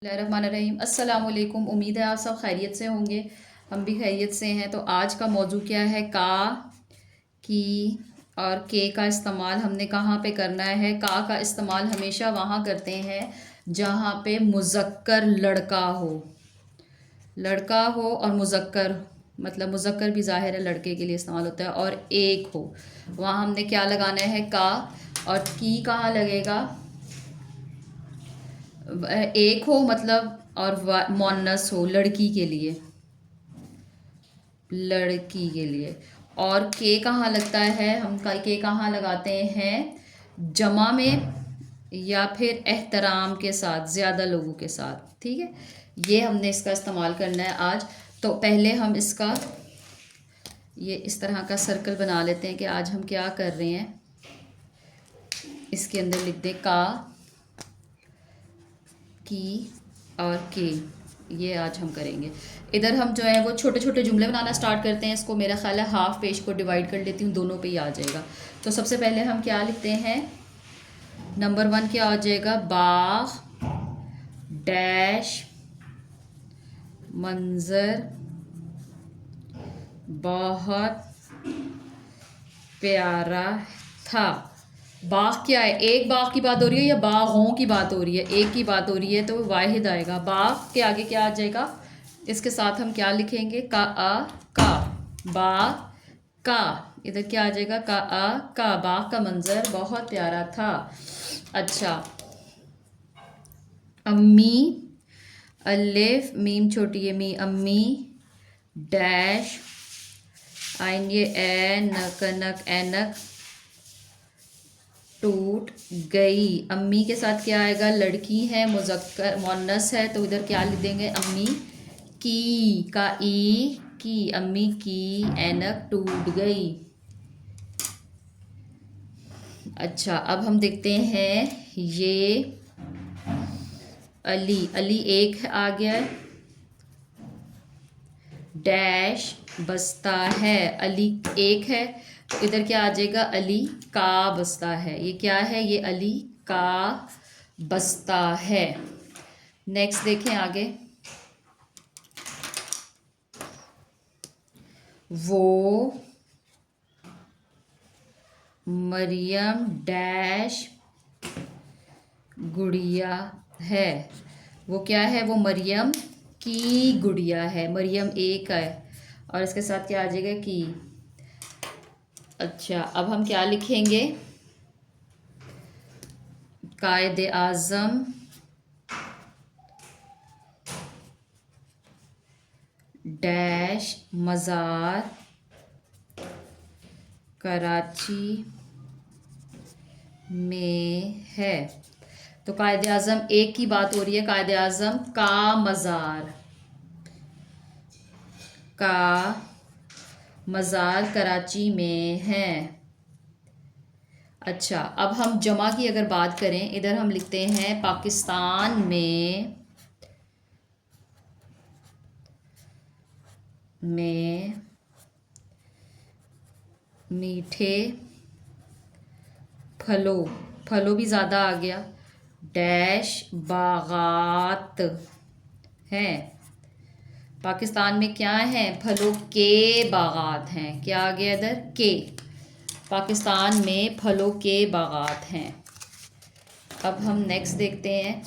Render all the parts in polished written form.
बिस्मिल्लाहिर्रहमानिर्रहीम। अस्सलाम वालेकुम। उम्मीद है आप सब खैरियत से होंगे, हम भी खैरियत से हैं। तो आज का मौजू क्या है? का, की और के का इस्तेमाल हमने कहाँ पे करना है? का इस्तेमाल हमेशा वहाँ करते हैं जहाँ पे मुज़क्कर लड़का हो और मुज़क्कर मतलब मुज़क्कर भी ज़ाहिर है लड़के के लिए इस्तेमाल होता है, और एक हो, वहाँ हमने क्या लगाना है? का। और की कहाँ लगेगा? एक हो मतलब, और मोनस हो, लड़की के लिए। और के कहाँ लगता है? हम के कहाँ लगाते हैं? जमा में, या फिर एहतराम के साथ, ज़्यादा लोगों के साथ। ठीक है, ये हमने इसका इस्तेमाल करना है आज। तो पहले हम इसका ये इस तरह का सर्कल बना लेते हैं कि आज हम क्या कर रहे हैं। इसके अंदर लिख दें का, की और के, ये आज हम करेंगे। इधर हम जो है वो छोटे छोटे जुमले बनाना स्टार्ट करते हैं। इसको मेरा ख्याल है हाफ पेज को डिवाइड कर लेती हूँ, दोनों पे ही आ जाएगा। तो सबसे पहले हम क्या लिखते हैं? नंबर 1 क्या आ जाएगा? बाग डैश मंजर बहुत प्यारा था। बाग क्या है? एक बाग की बात हो रही है या बागों की बात हो रही है? एक की बात हो रही है, तो वाहिद आएगा। बाग के आगे क्या आ जाएगा? इसके साथ हम क्या लिखेंगे? का आ का, बाग का। इधर क्या आ जाएगा? का आ का। बाग का मंजर बहुत प्यारा था। अच्छा, अम्मी, अलिफ मीम छोटी है मी, अम्मी डैश आइन ये ए नक नक एनक टूट गई। अम्मी के साथ क्या आएगा? लड़की है, मुज़क्कर मुअन्नस है, तो इधर क्या लिख देंगे? अम्मी की, का ई की, अम्मी की ऐनक टूट गई। अच्छा, अब हम देखते हैं ये अली, अली एक आ गया है, डैश बसता है। अली एक है, तो इधर क्या आ जाएगा? अली का बसता है। ये क्या है? ये अली का बसता है। नेक्स्ट देखें आगे। वो मरियम डैश गुड़िया है। वो क्या है? वो मरियम की गुड़िया है। मरियम एक है और इसके साथ क्या आ जाएगा? की। अच्छा, अब हम क्या लिखेंगे? कायदे आज़म डैश मज़ार कराची में है। तो कायदे आज़म एक की बात हो रही है। कायदे आज़म का मज़ार, का मज़ार कराची में है। अच्छा, अब हम जमा की अगर बात करें, इधर हम लिखते हैं पाकिस्तान में मीठे फलों, फलों भी ज़्यादा आ गया, डैश बागात हैं। पाकिस्तान में क्या है? फलों के बागात हैं। क्या आ गया इधर? के। पाकिस्तान में फलों के बागात हैं। अब हम नेक्स्ट देखते हैं।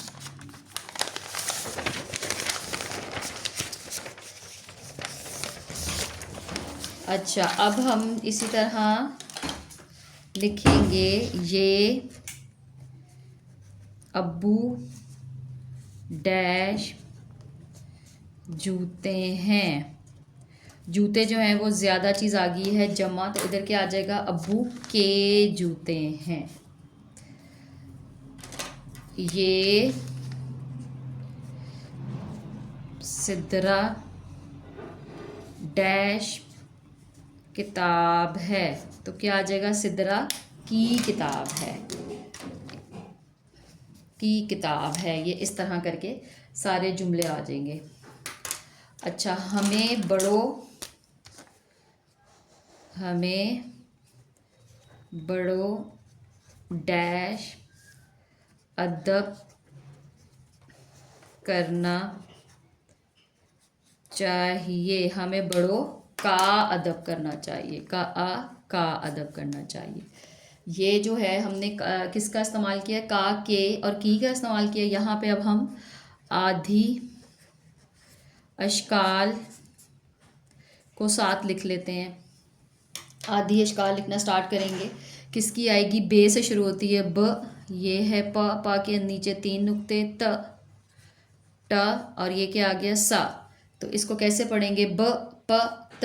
अच्छा, अब हम इसी तरह लिखेंगे ये अब्बू डैश जूते हैं। जूते जो हैं वो ज़्यादा चीज़ आ गई है, जमा, तो इधर क्या आ जाएगा? अब्बू के जूते हैं। ये सिदरा डैश किताब है। तो क्या आ जाएगा? सिदरा की किताब है, की किताब है। ये इस तरह करके सारे जुमले आ जाएंगे। अच्छा, हमें बड़ों डैश अदब करना चाहिए, हमें बड़ों का अदब करना चाहिए, का अदब करना चाहिए। ये जो है हमने किसका इस्तेमाल किया, का, के और की का इस्तेमाल किया। यहाँ पे अब हम आधी अशकाल को साथ लिख लेते हैं। आधी अशकाल लिखना स्टार्ट करेंगे। किसकी आएगी, बे से शुरू होती है, ब, ये है प के नीचे 3 नुक्ते, ट और ये क्या आ गया, सा। तो इसको कैसे पढ़ेंगे, ब, प, त,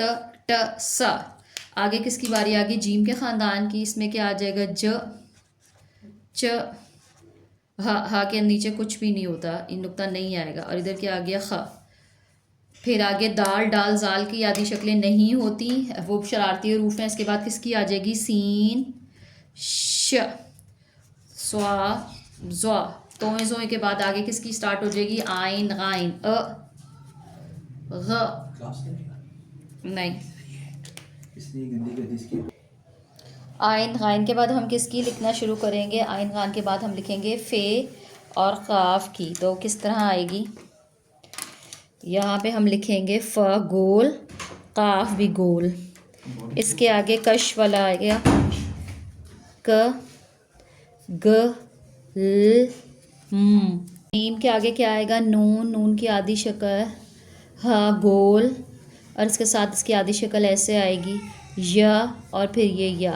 ट, सा। आगे किसकी बारी आ गई, जीम के ख़ानदान की। इसमें क्या आ जाएगा, ज, च, हा के नीचे कुछ भी नहीं होता, इन नुक्ता नहीं आएगा। और इधर क्या आ गया, ख। फिर आगे दाल, डाल, जाल की आदि शक्लें नहीं होती, वो शरारती हरूफ हैं। इसके बाद किसकी आ जाएगी, सीन, श, स्वा, ज़्वा। तोए ज़ोए के बाद आगे किसकी स्टार्ट हो जाएगी, आइन, गाइन, अ, ग, नहीं, आइन गाइन के बाद हम किसकी लिखना शुरू करेंगे, आइन गान के बाद हम लिखेंगे फ़े और क़ाफ की। तो किस तरह आएगी, यहाँ पे हम लिखेंगे फ़ गोल, क़ाफ भी गोल। इसके आगे कश वाला आ गया, क, ग, ल, मीम के आगे क्या आएगा, नून, नून की आधी शक्ल, हा गोल और इसके साथ इसकी आधी शक्ल ऐसे आएगी, या और फिर ये या।